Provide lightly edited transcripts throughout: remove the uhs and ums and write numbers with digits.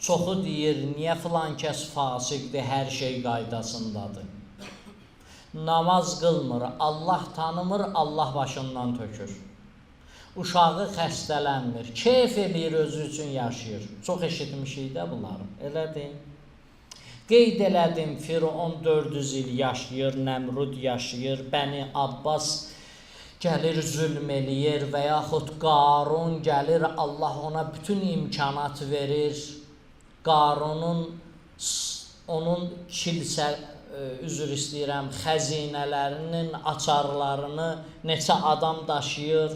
Çoxu deyir, niyə filan kəs fasiqdir, hər şey qaydasındadır. Namaz qılmır, Allah tanımır, Allah başından tökür. Uşağı xəstələnmir, keyf eləyir, özü üçün yaşayır. Çox eşitmişik də bunları, elədir. Qeyd elədim, Firon 400 il yaşayır, Nəmrud yaşayır, Bəni Abbas gəlir zülm eləyir və yaxud Qarun gəlir, Allah ona bütün imkanat verir. Qarunun, onun kilsə, üzr istəyirəm, xəzinələrinin açarlarını neçə adam daşıyır.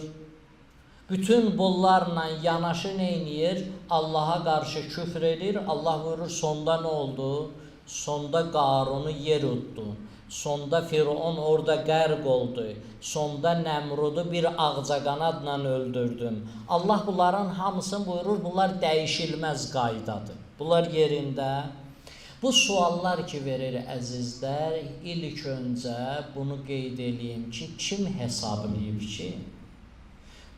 Bütün bunlarla yanaşı neyniyir? Allaha qarşı küfr edir. Allah buyurur, sonda nə oldu? Sonda Qarunu yer utdu. Sonda Firon orada qərq oldu. Sonda Nəmrudu bir ağcaqanadla öldürdüm. Allah bunların hamısını buyurur, bunlar dəyişilməz qaydadır. Bunlar yerində. Bu suallar ki verir əzizlər, ilk öncə bunu qeyd edeyim ki, kim hesablayıb ki?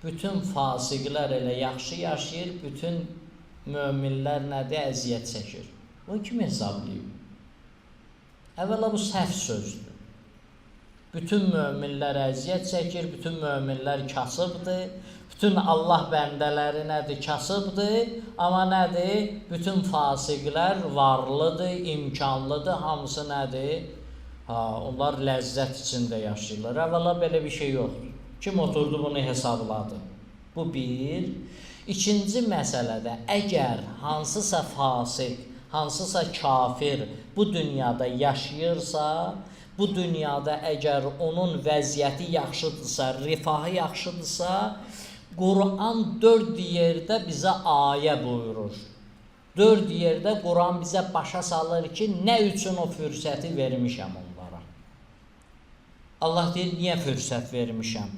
Bütün fasiqlər elə yaxşı yaşayır, bütün möminlər nədir, əziyyət çəkir. Bunu kim hesablayıb? Əvvəla bu səhv sözdür. Bütün möminlər əziyyət çəkir, bütün möminlər kasıbdır, bütün Allah bəndələri nədir, kasıbdır, amma nədir, bütün fasiqlər varlıdır, imkanlıdır, hamısı nədir? Onlar ləzzət içində yaşayırlar. Əvvəla belə bir şey yoxdur. Kim oturdu bunu hesabladı? Bu bir. İkinci məsələdə, əgər hansısa fasiq, hansısa kafir bu dünyada yaşayırsa, bu dünyada əgər onun vəziyyəti yaxşıdırsa, rifahı yaxşıdırsa, Quran 4 yerdə bizə ayə buyurur. 4 yerdə Quran bizə başa salır ki, nə üçün o fürsəti vermişəm onlara. Allah deyir, niyə fürsət vermişəm?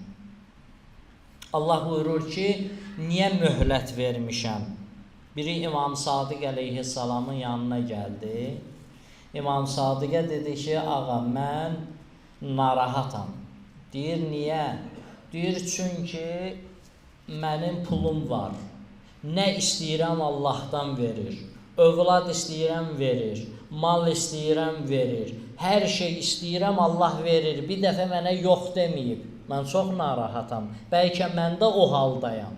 Allah buyurur ki, niyə möhlət vermişəm? Biri İmam Sadiq əleyhissalamın yanına gəldi. İmam Sadiqə dedi ki, ağa, mən narahatam. Deyir, niyə? Deyir, çünki mənim pulum var. Nə istəyirəm Allahdan verir. Övlad istəyirəm verir. Mal istəyirəm verir. Hər şey istəyirəm Allah verir. Bir dəfə mənə yox deməyib. Mən çox narahatam. Bəlkə mən də o haldayam.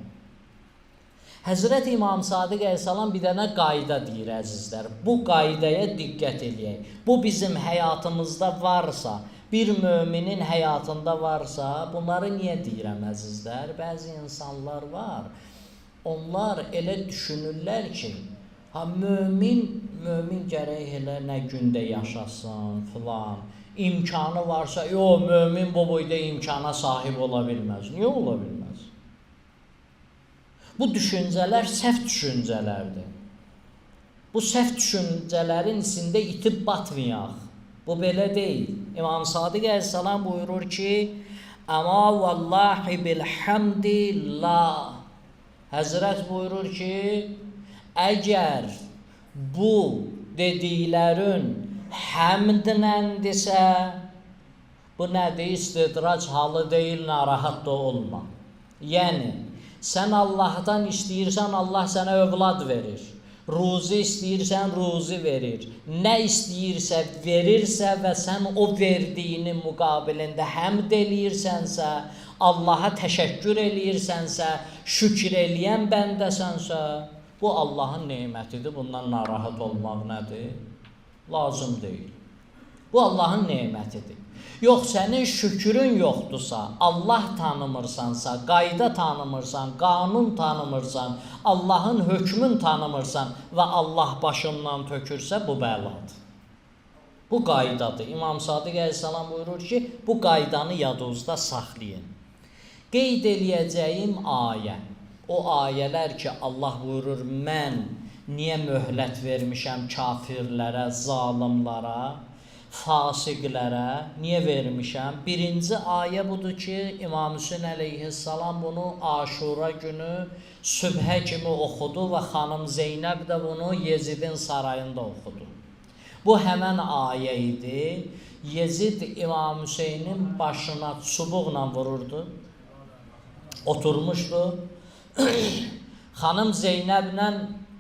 Həzrət İmam Sadiq əleyhissalam bir dənə qayda deyir əzizlər. Bu qaydaya diqqət eləyək. Bu bizim həyatımızda varsa, bir müminin həyatında varsa, bunları niyə deyirəm əzizlər? Bəzi insanlar var. Onlar elə düşünürlər ki, mömin gərək elə nə gündə yaşasın filan. İmkanı varsa, mömin bu boyda imkana sahib ola bilməz. Niyə ola bilməz? Bu düşüncələr səhv düşüncələrdir. Bu səhv düşüncələrin içində itib batmayaq. Bu belə deyil. İmam Sadiq əleyhissalam buyurur ki, Əma vallahi bilhamdi la. Həzrət buyurur ki, əgər bu dediklərin həmdləndisə, bu nədir? İstidrac halı deyil, narahat da olma. Yəni, sən Allahdan istəyirsən, Allah sənə övlad verir. Ruzi istəyirsən, ruzi verir. Nə istəyirsə, verirsə və sən o verdiyinin müqabilində həmd eləyirsənsə, Allaha təşəkkür eləyirsənsə, şükür eləyən bəndəsənsə, bu Allahın nemətidir. Bundan narahat olmaq nədir? Lazım deyil. Bu Allahın nemətidir. Yox, sənin şükrün yoxdursa, Allah tanımırsansa, qayda tanımırsan, qanun tanımırsan, Allahın hökmün tanımırsan və Allah başından tökürsə, bu bəladır. Bu qaydadır. İmam Sadiq əleyhissalam buyurur ki, bu qaydanı yadınızda saxlayın. Qeyd eləyəcəyim ayə, o ayələr ki, Allah buyurur, mən niyə möhlət vermişəm kafirlərə, zalimlara, fasiqlərə, niyə vermişəm? Birinci ayə budur ki, İmam Hüseyin əleyhissalam bunu Aşura günü sübhə kimi oxudu və xanım Zeynəb də bunu Yezidin sarayında oxudu. Bu həmən ayə idi. Yezid İmam Hüseynin başına çubuqla vururdu. Oturmuşdu. Xanım Zeynəblə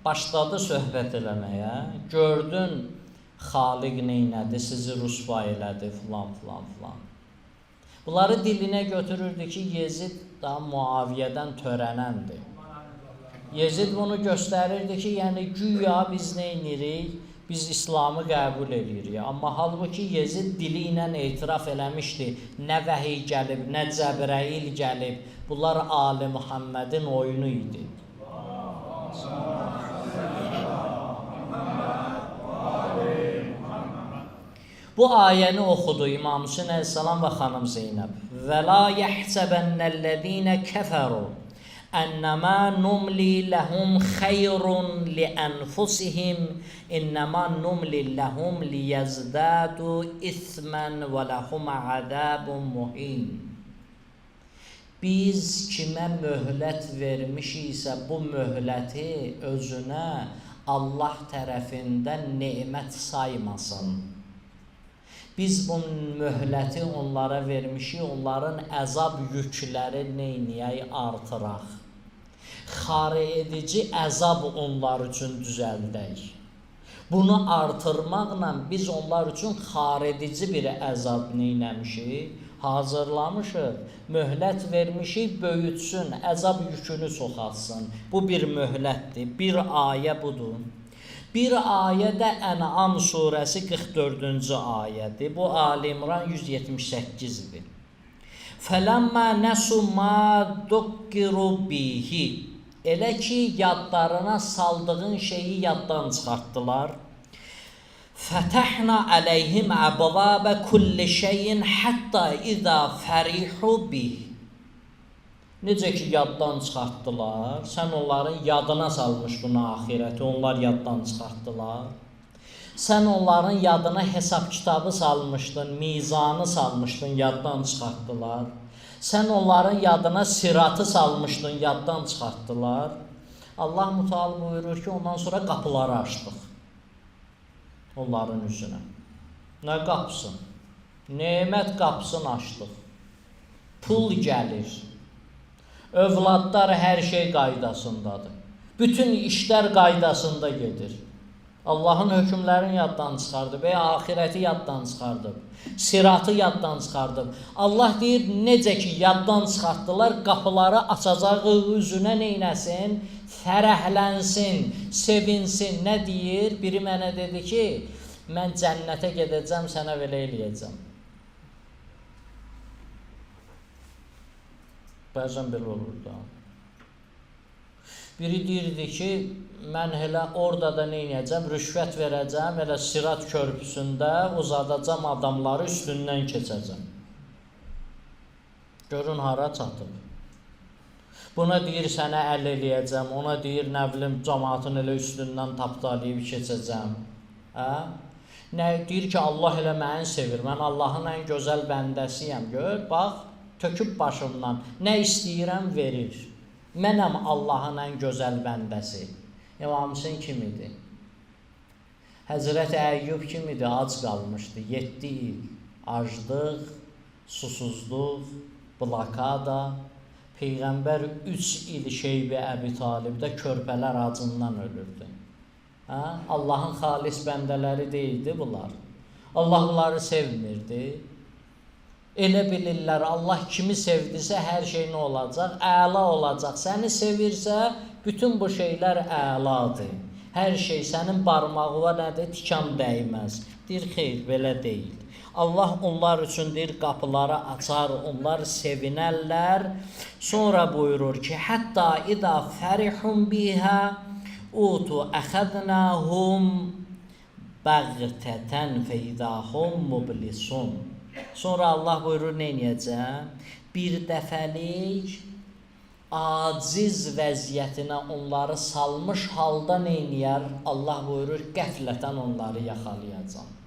başladı söhbət eləməyə. Gördün Xaliq neynədi, sizi rüsva elədi filan filan filan. Bunları dilinə götürürdü ki, Yezid da Muaviyədən törənəndir. Yezid bunu göstərirdi ki, yəni güya biz neynirik? Biz İslamı qəbul edirik. Amma halbuki Yezid dili ilə etiraf eləmişdi. Nə vəhiy gəlib, nə Cəbrəil gəlib. Bunlar Ali Muhammedin oyunu idi. Bu ayəni oxudu İmam Hüseyn əleyhissalam və xanım Zeynəb. Və la yəhsəbənnəl-ləzīnə kəfəru ennəmə numli ləhum xeyrun li ənfusihim innəmə numli ləhum li yəzdədu ismən və ləhum əzəbun muhin. Biz kimə möhlət vermişiksə bu möhləti özünə Allah tərəfindən nemət saymasın. Biz bu möhləti onlara vermişik, onların əzab yükləri neyniyək artıraq. Xarə edici əzab onlar üçün düzəldək. Bunu artırmaqla biz onlar üçün xarə edici bir əzab neynəmişik, hazırlamışıq, möhlət vermişik, böyütsün, əzab yükünü çoxalsın. Bu bir möhlətdir, bir ayə budur. Bir ayədə Ən'am surəsi 44-cü ayədir. Bu Ali İmran 178-dir. Fələmmə nəsu mə dukkiru bihi. Elə ki, yadlarına saldığın şeyi yaddan çıxartdılar. Fətəhna əleyhim əbvabə kulli şeyin hətta izə fərihu bihi. Necə ki, yaddan çıxartdılar, sən onların yadına salmışdın axirəti, onlar yaddan çıxartdılar. Sən onların yadına hesab kitabı salmışdın, mizanı salmışdın, yaddan çıxartdılar. Sən onların yadına siratı salmışdın, yaddan çıxartdılar. Allah Müteala buyurur ki, ondan sonra qapıları açdıq onların üzünə. Nə qapısın? Nemət qapısını açdıq. Pul gəlir. Övladlar hər şey qaydasındadır. Bütün işlər qaydasında gedir. Allahın hökmlərini yaddan çıxardıb, axirəti yaddan çıxardıb, siratı yaddan çıxardıb. Allah deyir, necə ki yaddan çıxartdılar, qapıları açacaq üzünə neynəsin? Fərəhlənsin, sevinsin. Nə deyir? Biri mənə dedi ki, mən cənnətə gedəcəm, sənə belə eləyəcəm. Bəzən belə olur da. Biri deyirdi ki, mən elə orada da neynəyəcəm, rüşvət verəcəm, elə Sirat körpüsündə uzadacam adamları üstündən keçəcəm. Görün, hara çatıb. Buna deyir, sənə əl eləyəcəm, ona deyir, nə bilim, cəmaatın elə üstündən tapdalayıb keçəcəm. Nə deyir ki, Allah elə məni sevir, mən Allahın ən gözəl bəndəsiyəm, gör, bax, töküb başımdan, nə istəyirəm verir. Mənəm Allahın ən gözəl bəndəsi. İmam Hüseyn kim idi? Həzrət Əyyub kim idi? Ac qalmışdı, 7 il. Aclıq, susuzluq, blokada. Peyğəmbər 3 il Şeybə Əbi Talibdə körpələr acından ölürdü. Allahın xalis bəndələri deyildi bunlar. Allah bunları sevmirdi. Elə bilirlər, Allah kimi sevdirsə, hər şey nə olacaq? Əla olacaq. Səni sevirsə, bütün bu şeylər əladır. Hər şey sənin barmağına nədir? Tikan dəyməz. Deyir, xeyr, belə deyil. Allah onlar üçün deyir, qapıları açar, onlar sevinərlər. Sonra buyurur ki, hətta idə fərihun bihə utu əxədnəhum bəğtətən feydəhum mublisun. Sonra Allah buyurur, neynəyəcəm? Bir dəfəlik aciz vəziyyətinə onları salmış halda neynəyər? Allah buyurur, qəflətən onları yaxalayacam.